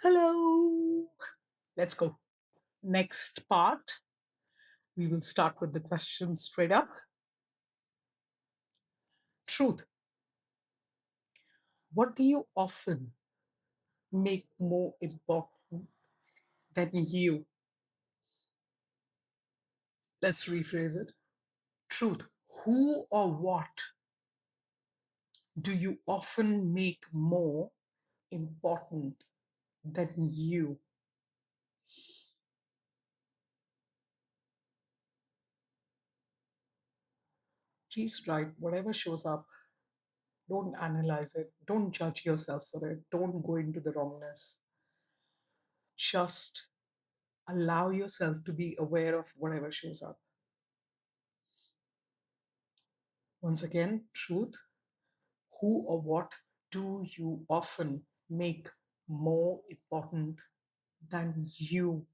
Hello. Let's go. Next part, we will start with the question straight up. Truth. What do you often make more important than you? Let's rephrase it. Truth. Who or what do you often make more important than you? Please write whatever shows up. Don't analyze it. Don't judge yourself for it. Don't go into the wrongness. Just allow yourself to be aware of whatever shows up. Once again, truth. Who or what do you often make more important than you?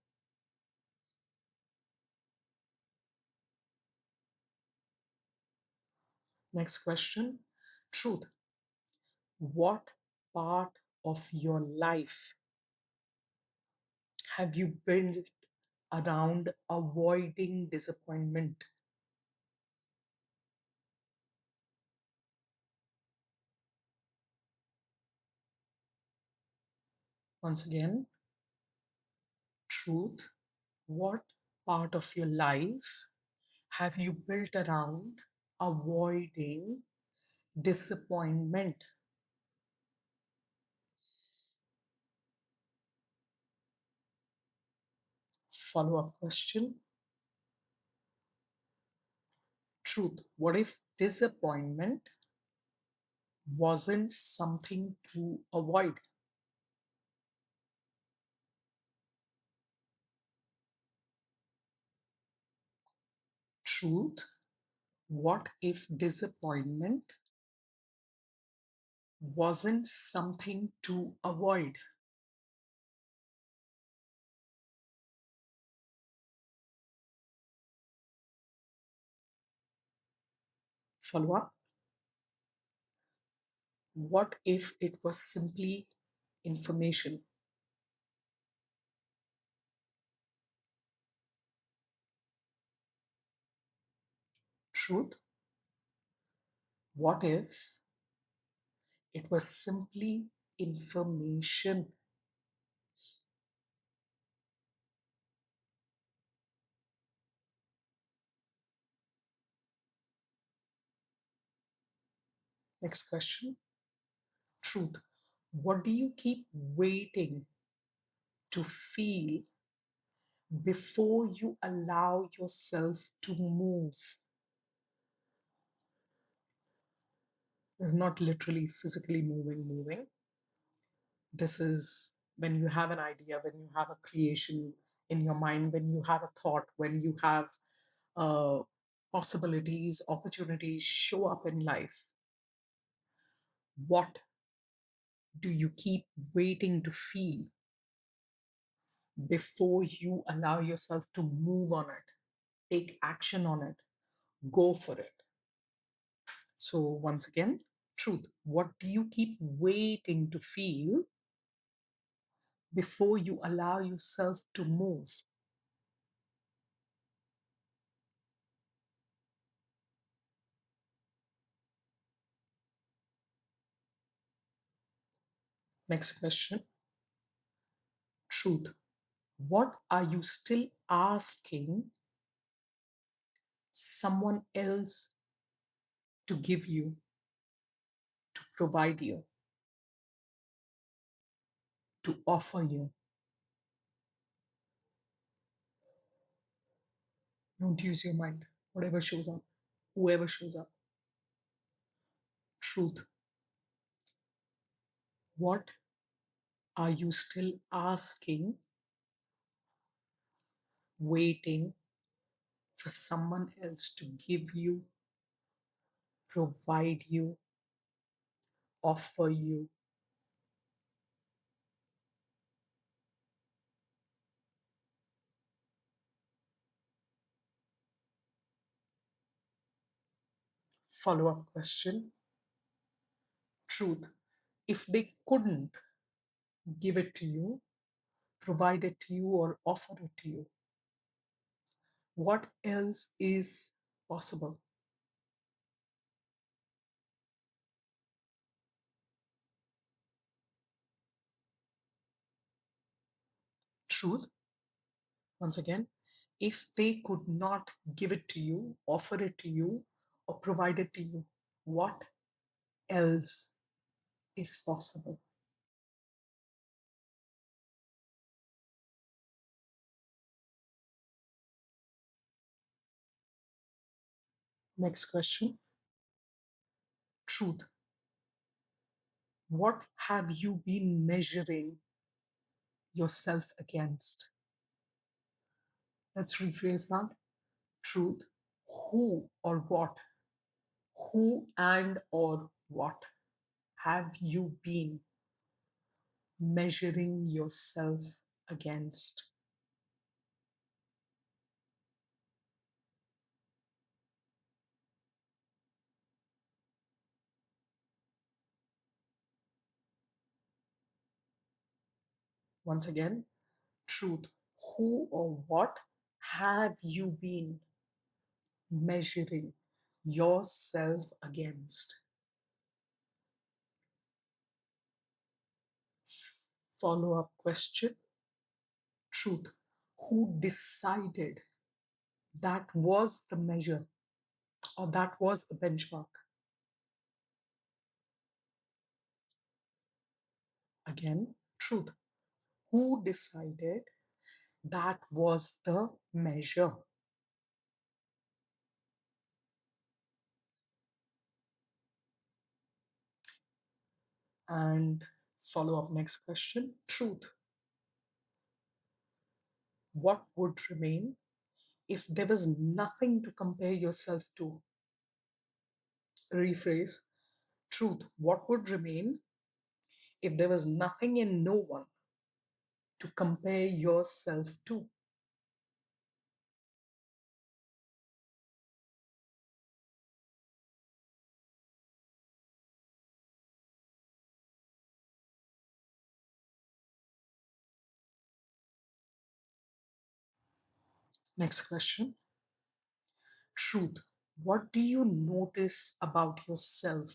Next question. Truth. What part of your life have you built around avoiding disappointment? Once again, truth. What part of your life have you built around avoiding disappointment? Follow up question. Truth. What if disappointment wasn't something to avoid? Truth. What if disappointment wasn't something to avoid? Follow up. What if it was simply information? Truth. What if it was simply information? Next question. Truth. What do you keep waiting to feel before you allow yourself to move? It's not literally physically moving. This is when you have an idea, when you have a creation in your mind, when you have a thought, when you have uh, possibilities, opportunities show up in life. What do you keep waiting to feel before you allow yourself to move on it, take action on it, go for it? So, once again, truth. What do you keep waiting to feel before you allow yourself to move? Next question. Truth. What are you still asking someone else to give you, to provide you, to offer you? Don't use your mind. Whatever shows up, whoever shows up. Truth. What are you still asking, waiting for someone else to give you, provide you, offer you? Follow up question. Truth. If they couldn't give it to you, provide it to you, or offer it to you? What else is possible? Truth, once again, if they could not give it to you, offer it to you, or provide it to you, what else is possible? Next question. Truth, what have you been measuring yourself against? Let's rephrase that. Truth, who or what, who and or what have you been measuring yourself against? Once again, truth, who or what have you been measuring yourself against? Follow up question. Truth, who decided that was the measure or that was the benchmark? Again, truth, who decided that was the measure? And follow up next question. Truth, what would remain if there was nothing to compare yourself to? Rephrase. Truth, what would remain if there was nothing and no one to compare yourself to? Next question. Truth, what do you notice about yourself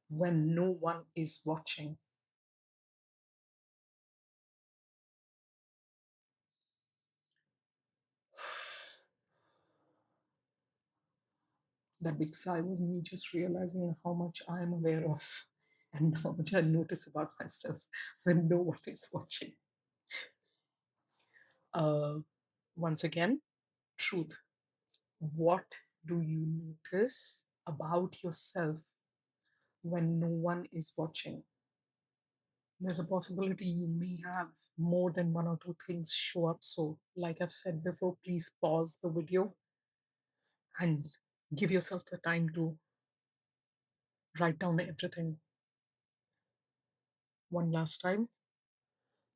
when no one is watching? That big sigh was me just realizing how much I am aware of and how much I notice about myself when no one is watching. Uh, Once again, truth. What do you notice about yourself when no one is watching? There's a possibility you may have more than one or two things show up. So, like I've said before, please pause the video and give yourself the time to write down everything one last time.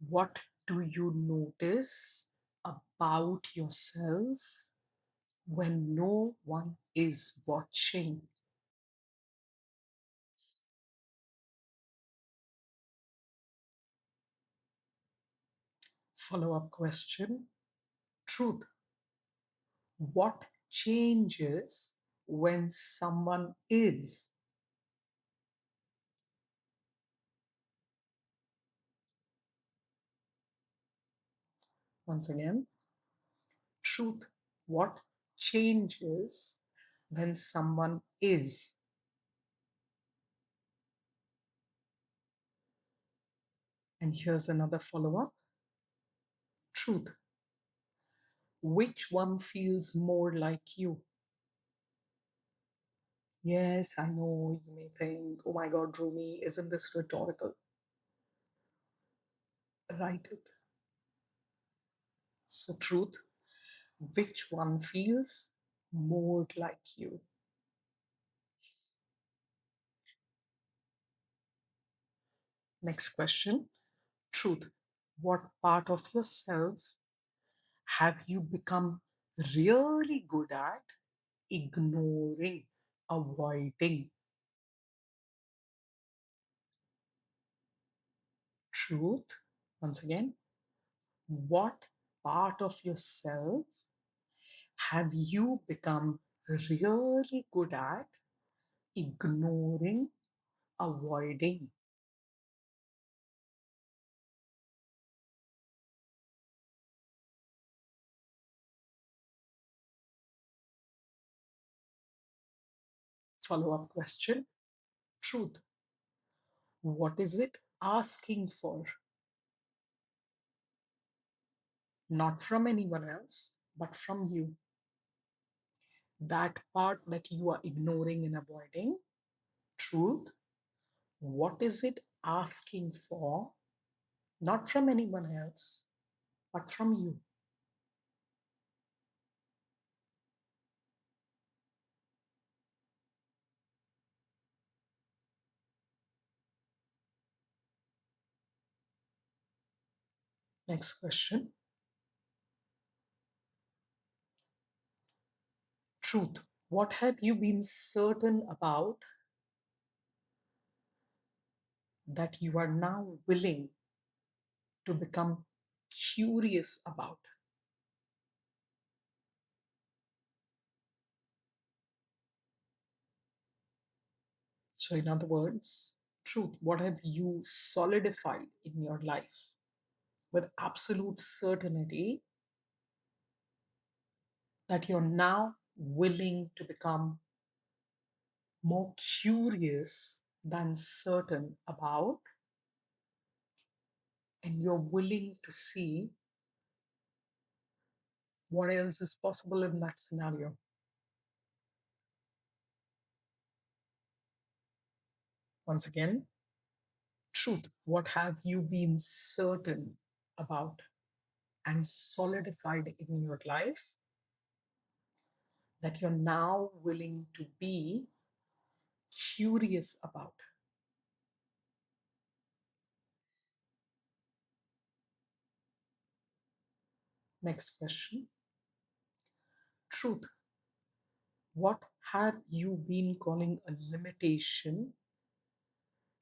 What do you notice about yourself when no one is watching? Follow up question. Truth. What changes when someone is? Once again, truth. What changes when someone is? And here's another follow up. Truth. Which one feels more like you? Yes, I know you may think, oh my God, Rumi, isn't this rhetorical? Write it. So, truth, which one feels more like you? Next question. Truth, what part of yourself have you become really good at ignoring, avoiding? Truth, Once again, what part of yourself have you become really good at ignoring, avoiding? Follow up question. Truth. What is it asking for? Not from anyone else, but from you. That part that you are ignoring and avoiding. Truth. What is it asking for? Not from anyone else, but from you. Next question. Truth. What have you been certain about that you are now willing to become curious about? So, in other words, truth. What have you solidified in your life with absolute certainty that you're now willing to become more curious than certain about, and you're willing to see what else is possible in that scenario? Once again, truth. What have you been certain about and solidified in your life that you're now willing to be curious about? Next question. Truth. What have you been calling a limitation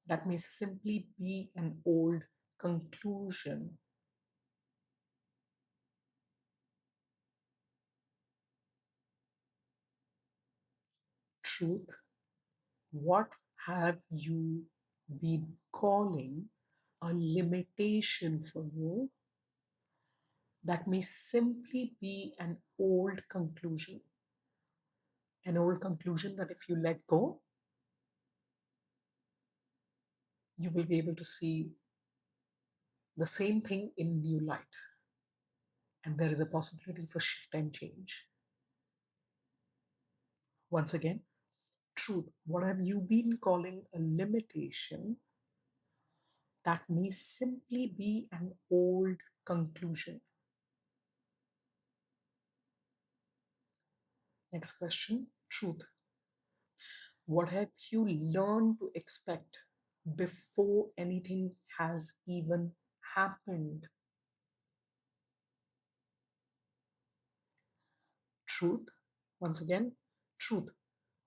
that may simply be an old conclusion? Truth. What have you been calling a limitation for you that may simply be an old conclusion? An old conclusion that if you let go, you will be able to see the same thing in new light. And there is a possibility for shift and change. Once again, truth. What have you been calling a limitation that may simply be an old conclusion? Next question. Truth. What have you learned to expect before anything has even happened? Truth. Once again, truth.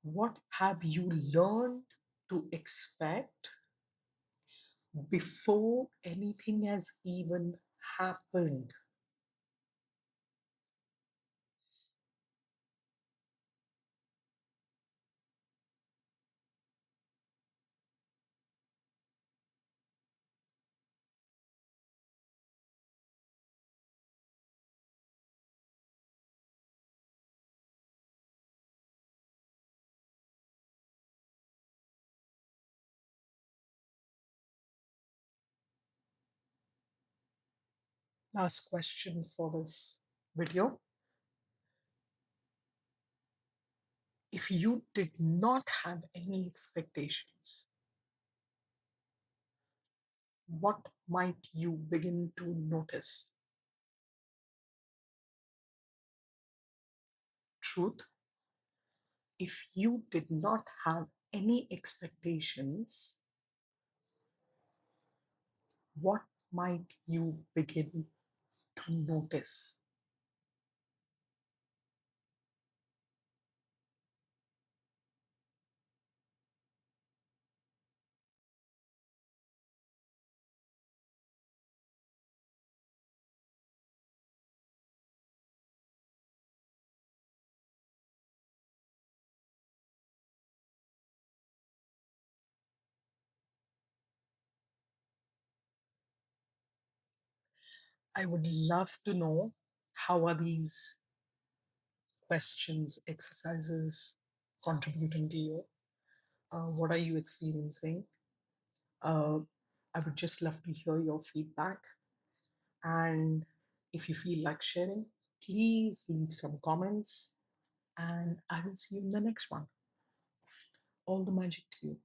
What have you learned to expect before anything has even happened? Last question for this video. If you did not have any expectations, what might you begin to notice? Truth. If you did not have any expectations, what might you begin to notice? I would love to know, how are these questions, exercises contributing to you? What are you experiencing? Uh, I would just love to hear your feedback. And if you feel like sharing, please leave some comments. And I will see you in the next one. All the magic to you.